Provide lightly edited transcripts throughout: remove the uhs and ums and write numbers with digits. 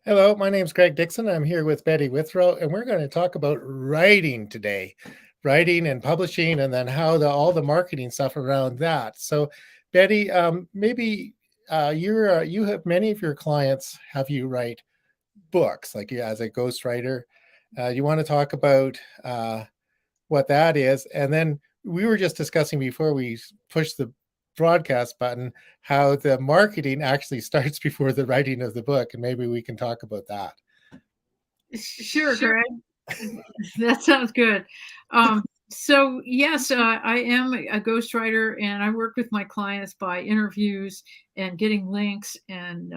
Hello, my name's Greg Dixon. I'm here with Betty Withrow, and we're going to talk about writing today, writing and publishing, and then how all the marketing stuff around that. So, Betty, maybe you have many of your clients have you write books, like you as a ghostwriter. You want to talk about what that is, and then we were just discussing before we pushed the broadcast button how the marketing actually starts before the writing of the book, and maybe we can talk about that. Sure, Greg. That sounds good. So yes, I am a ghostwriter, and I work with my clients by interviews and getting links and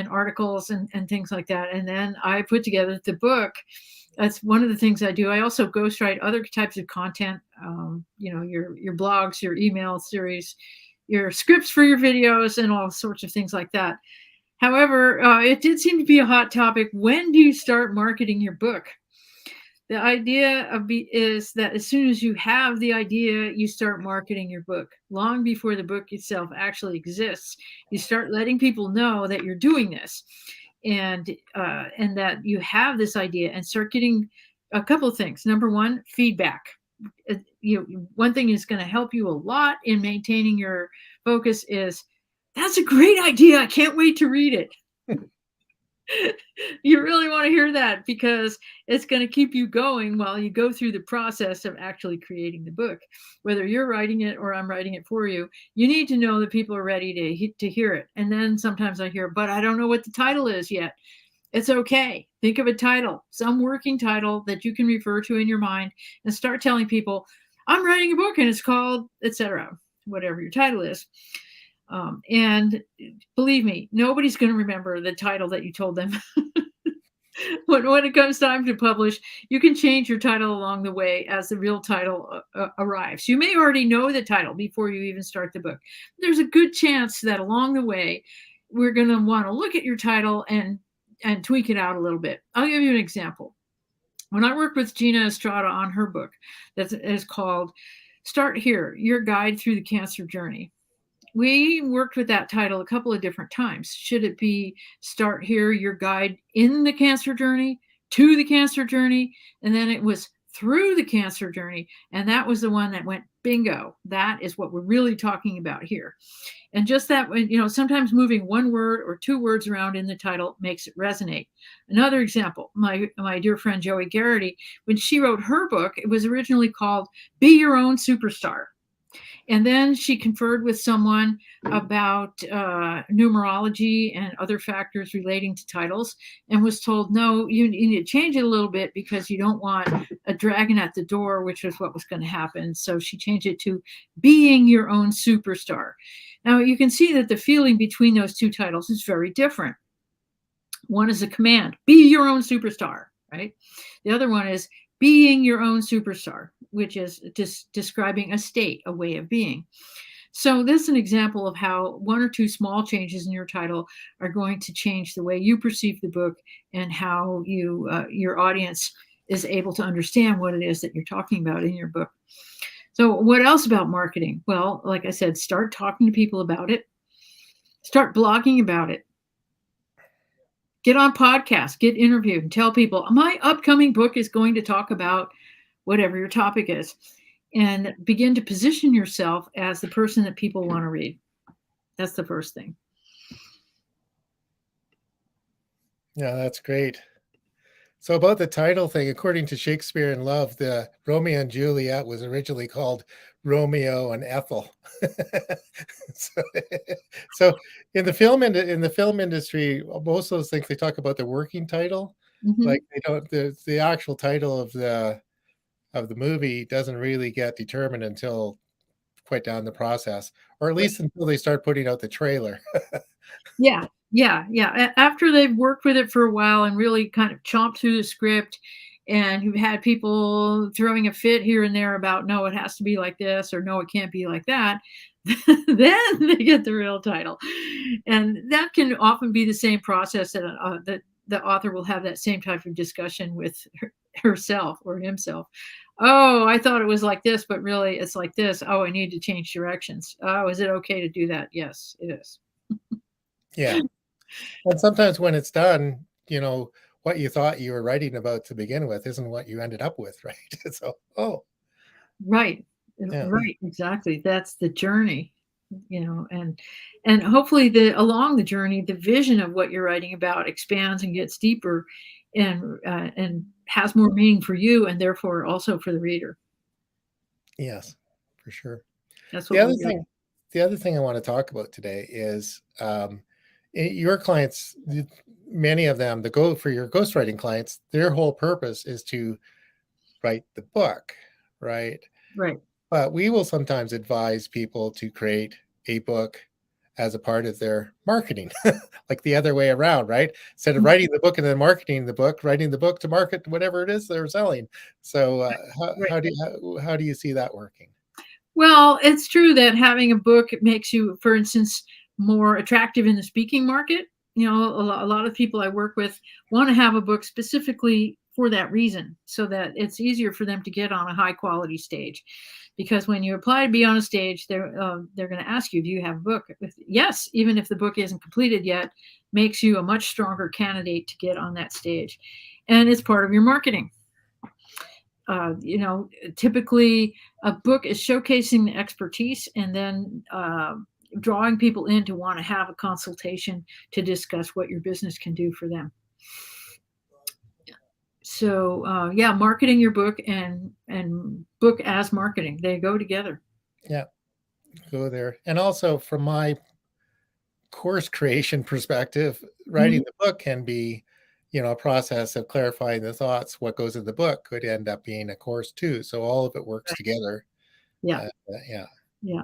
articles and things like that. And then I put together the book. That's one of the things I do. I also ghostwrite other types of content. Your blogs, your email series, your scripts for your videos, and all sorts of things like that. However, it did seem to be a hot topic. When do you start marketing your book? The idea is that as soon as you have the idea, you start marketing your book. Long before the book itself actually exists, you start letting people know that you're doing this, and that you have this idea, and start getting a couple of things. Number one, feedback. One thing is going to help you a lot in maintaining your focus is that's a great idea. I can't wait to read it. You really want to hear that because it's going to keep you going while you go through the process of actually creating the book. Whether you're writing it or I'm writing it for you, you need to know that people are ready to hear it. And then sometimes I hear, but I don't know what the title is yet. It's okay. Think of a title, some working title that you can refer to in your mind, and start telling people, I'm writing a book and it's called, etc., whatever your title is. And believe me, nobody's going to remember the title that you told them. When it comes time to publish, you can change your title along the way as the real title arrives. You may already know the title before you even start the book. There's a good chance that along the way, we're going to want to look at your title and tweak it out a little bit. I'll give you an example. When I worked with Gina Estrada on her book that is called Start Here, Your Guide Through the Cancer Journey, we worked with that title a couple of different times. Should it be Start Here, Your Guide in the Cancer Journey, to the Cancer Journey? And then it was Through the Cancer Journey. And that was the one that went bingo. That is what we're really talking about here. And just that, sometimes moving one word or two words around in the title makes it resonate. Another example, my dear friend Joey Garrity, when she wrote her book, it was originally called Be Your Own Superstar. And then she conferred with someone about numerology and other factors relating to titles, and was told, no, you need to change it a little bit because you don't want a dragon at the door, which was what was going to happen. So she changed it to Being Your Own Superstar. Now you can see that the feeling between those two titles is very different. One is a command, be your own superstar, right? The other one is being your own superstar, which is just describing a state, a way of being. So this is an example of how one or two small changes in your title are going to change the way you perceive the book and how your audience is able to understand what it is that you're talking about in your book. So what else about marketing? Well, like I said, start talking to people about it. Start blogging about it. Get on podcasts, get interviewed, and tell people my upcoming book is going to talk about whatever your topic is, and begin to position yourself as the person that people want to read. That's the first thing. Yeah, that's great. So about the title thing, according to Shakespeare in Love, the Romeo and Juliet was originally called Romeo and Ethel. so, so in the film industry, most of those things they talk about the working title, like they don't the actual title of the movie doesn't really get determined until quite down the process, or at least until they start putting out the trailer. Yeah. After they've worked with it for a while and really kind of chomped through the script, and you've had people throwing a fit here and there about, no, it has to be like this, or no, it can't be like that, then they get the real title. And that can often be the same process that the author will have that same type of discussion with herself or himself. Oh, I thought it was like this, but really it's like this. Oh, I need to change directions. Oh, is it okay to do that? Yes, it is. Yeah. And sometimes when it's done, what you thought you were writing about to begin with isn't what you ended up with, right? So, oh, Right. yeah, Right, exactly. That's the journey, and hopefully along the journey, the vision of what you're writing about expands and gets deeper and has more meaning for you and therefore also for the reader. yes, for sure. That's The what other we're doing. thing, the other thing I want to talk about today is your clients. Many of them, for your ghostwriting clients, their whole purpose is to write the book, right? Right. But we will sometimes advise people to create a book as a part of their marketing, like the other way around, right? Instead of Mhm. writing the book and then marketing the book, writing the book to market whatever it is they're selling. So, Right. how do you see that working? Well, it's true that having a book makes you, for instance, more attractive in the speaking market. A lot of people I work with want to have a book specifically for that reason, so that it's easier for them to get on a high quality stage. Because when you apply to be on a stage, they're going to ask you, "Do you have a book?" Yes, even if the book isn't completed yet, makes you a much stronger candidate to get on that stage, and it's part of your marketing. Typically a book is showcasing the expertise and then drawing people in to want to have a consultation to discuss what your business can do for them. So yeah, marketing your book and book as marketing, they go together. Yeah, go there. And also, from my course creation perspective, writing Mhm. the book can be, a process of clarifying the thoughts. What goes in the book could end up being a course too. So all of it works Right. together. Yeah, Yeah, yeah,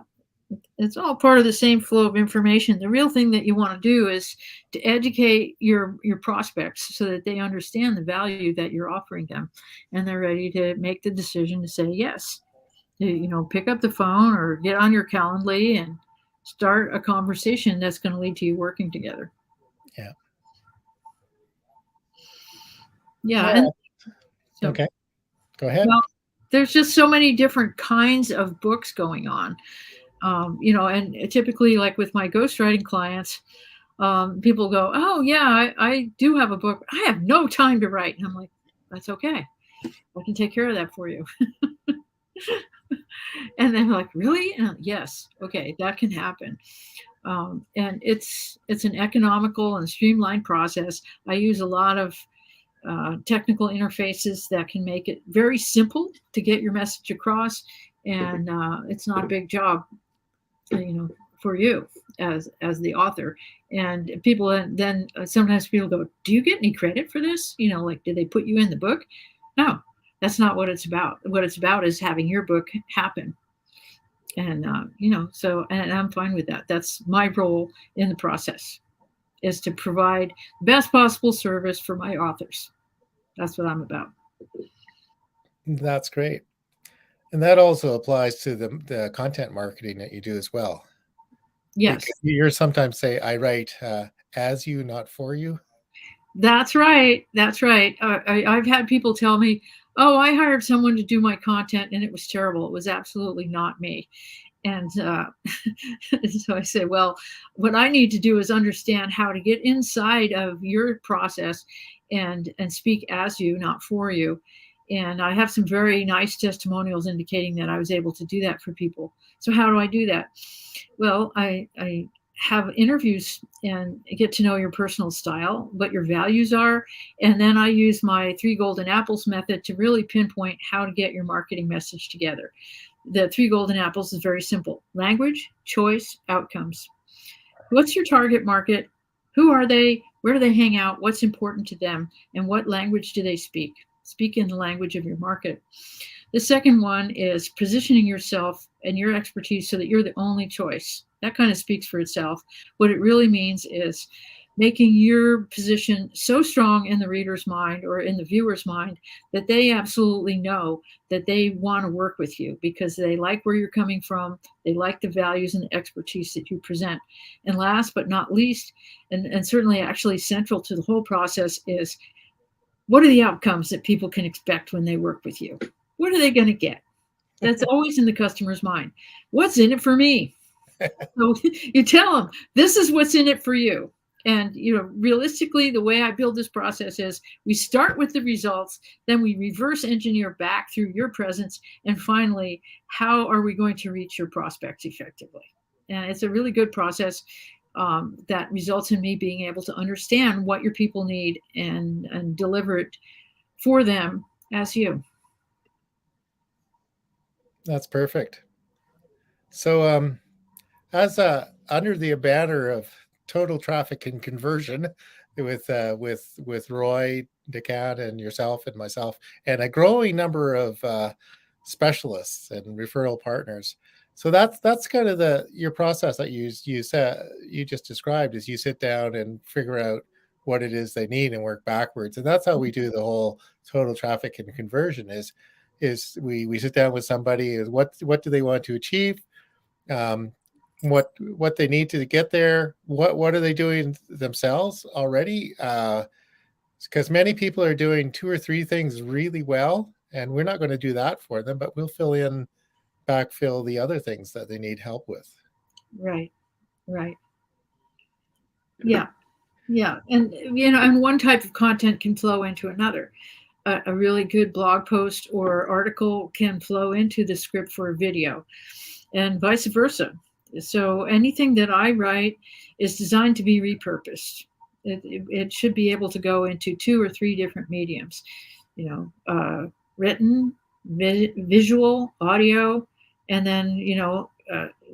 it's all part of the same flow of information. The real thing that you want to do is to educate your prospects so that they understand the value that you're offering them and they're ready to make the decision to say yes. Pick up the phone or get on your Calendly and start a conversation that's going to lead to you working together. yeah, Yeah, yeah. and so Okay, go ahead. well, there's just so many different kinds of books going on. And typically, like with my ghostwriting clients, people go, "Oh yeah, I do have a book. I have no time to write," and I'm like, "That's okay. I can take care of that for you." And they're like, "Really?" And yes, okay, that can happen. And it's an economical and streamlined process. I use a lot of technical interfaces that can make it very simple to get your message across, and it's not a big job, you know, for you as the author. And people then sometimes people go, "Do you get any credit for this? Like, did they put you in the book?" No, that's not what it's about. What it's about is having your book happen. And so and I'm fine with that. That's my role in the process, is to provide the best possible service for my authors. That's what I'm about. That's great. And that also applies to the content marketing that you do as well. Yes, Because you're sometimes say, I write as you, not for you. that's right. That's right. I've had people tell me, "Oh, I hired someone to do my content and it was terrible. It was absolutely not me." And so I say, "Well, what I need to do is understand how to get inside of your process and speak as you, not for you." And I have some very nice testimonials indicating that I was able to do that for people. So how do I do that? Well, I have interviews and get to know your personal style, what your values are, and then I use my three golden apples method to really pinpoint how to get your marketing message together. The three golden apples is very simple: language, choice, outcomes. What's your target market? Who are they? Where do they hang out? What's important to them? And what language do they speak? Speak in the language of your market. The second one is positioning yourself and your expertise so that you're the only choice. That kind of speaks for itself. What it really means is making your position so strong in the reader's mind or in the viewer's mind that they absolutely know that they want to work with you because they like where you're coming from. They like the values and the expertise that you present. And last but not least, and certainly actually central to the whole process, is what are the outcomes that people can expect when they work with you? What are they going to get? That's always in the customer's mind. What's in it for me? So you tell them, this is what's in it for you. And realistically, the way I build this process is we start with the results, then we reverse engineer back through your presence, and finally, how are we going to reach your prospects effectively? And it's a really good process that results in me being able to understand what your people need and deliver it for them as you. That's perfect. So, as under the banner of total traffic and conversion, with Roy Decan and yourself and myself, and a growing number of specialists and referral partners. So that's kind of your process that you said you just described, is you sit down and figure out what it is they need and work backwards, and that's how we do the whole total traffic and conversion. Is we sit down with somebody, is what do they want to achieve, um, what they need to get there, what are they doing themselves already, because many people are doing two or three things really well, and we're not going to do that for them, but we'll backfill the other things that they need help with. Right. Yeah. And one type of content can flow into another. A really good blog post or article can flow into the script for a video, and vice versa. So anything that I write is designed to be repurposed. It should be able to go into 2 or 3 different mediums, written, visual, audio, and then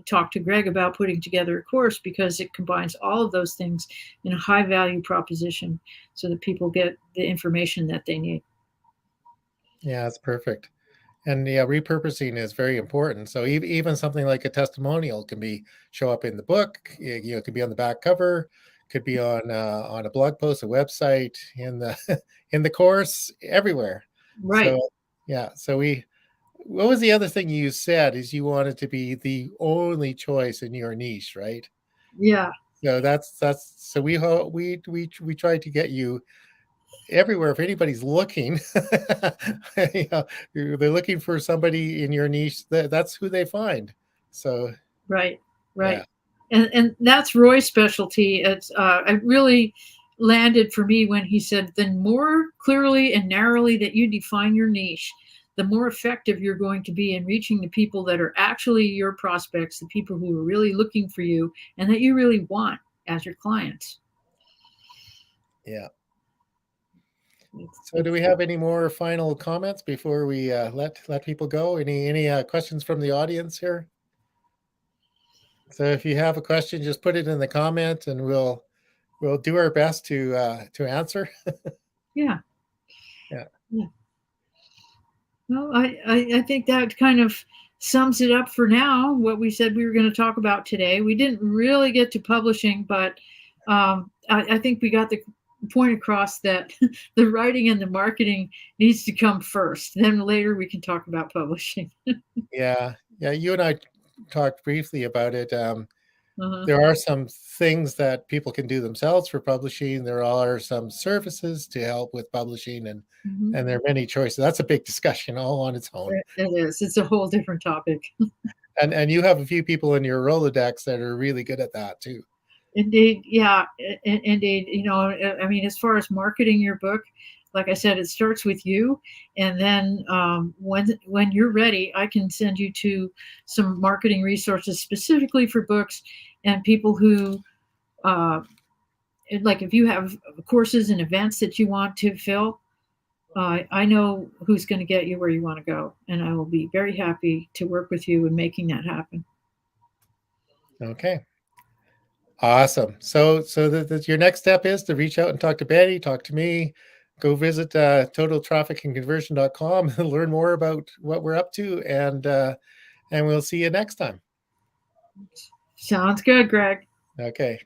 talk to Greg about putting together a course, because it combines all of those things in a high value proposition so that people get the information that they need. Yeah, that's perfect. And yeah, repurposing is very important. So even something like a testimonial can show up in the book. It could be on the back cover, could be on a blog post, a website, in the in the course, everywhere. Right. So yeah, what was the other thing you said? Is you wanted to be the only choice in your niche, right? Yeah. So that's so we tried to get you everywhere. If anybody's looking, they're looking for somebody in your niche, that's who they find. So Right. yeah, And that's Roy's specialty. It really landed for me when he said, the more clearly and narrowly that you define your niche, the more effective you're going to be in reaching the people that are actually your prospects, the people who are really looking for you and that you really want as your clients. yeah. So do we have any more final comments before we let people go? Any questions from the audience here? So if you have a question, just put it in the comment, and we'll do our best to answer. Yeah. Yeah. Well, I think that kind of sums it up for now, what we said we were going to talk about today. We didn't really get to publishing, but I think we got the point across that the writing and the marketing needs to come first. Then later we can talk about publishing. Yeah. You and I talked briefly about it. Uh-huh. There are some things that people can do themselves for publishing. There are some services to help with publishing, and Mhm. there are many choices. That's a big discussion all on its own. It is. It's a whole different topic. And you have a few people in your Rolodex that are really good at that too. Indeed, yeah, indeed. I mean, as far as marketing your book, like I said, it starts with you, and then when you're ready, I can send you to some marketing resources specifically for books and people who, like, if you have courses and events that you want to fill, I know who's going to get you where you want to go, and I will be very happy to work with you in making that happen. Okay. Awesome. So your next step is to reach out and talk to Betty, talk to me, go visit totaltrafficandconversion.com and learn more about what we're up to, and we'll see you next time. Sounds good, Greg. Okay.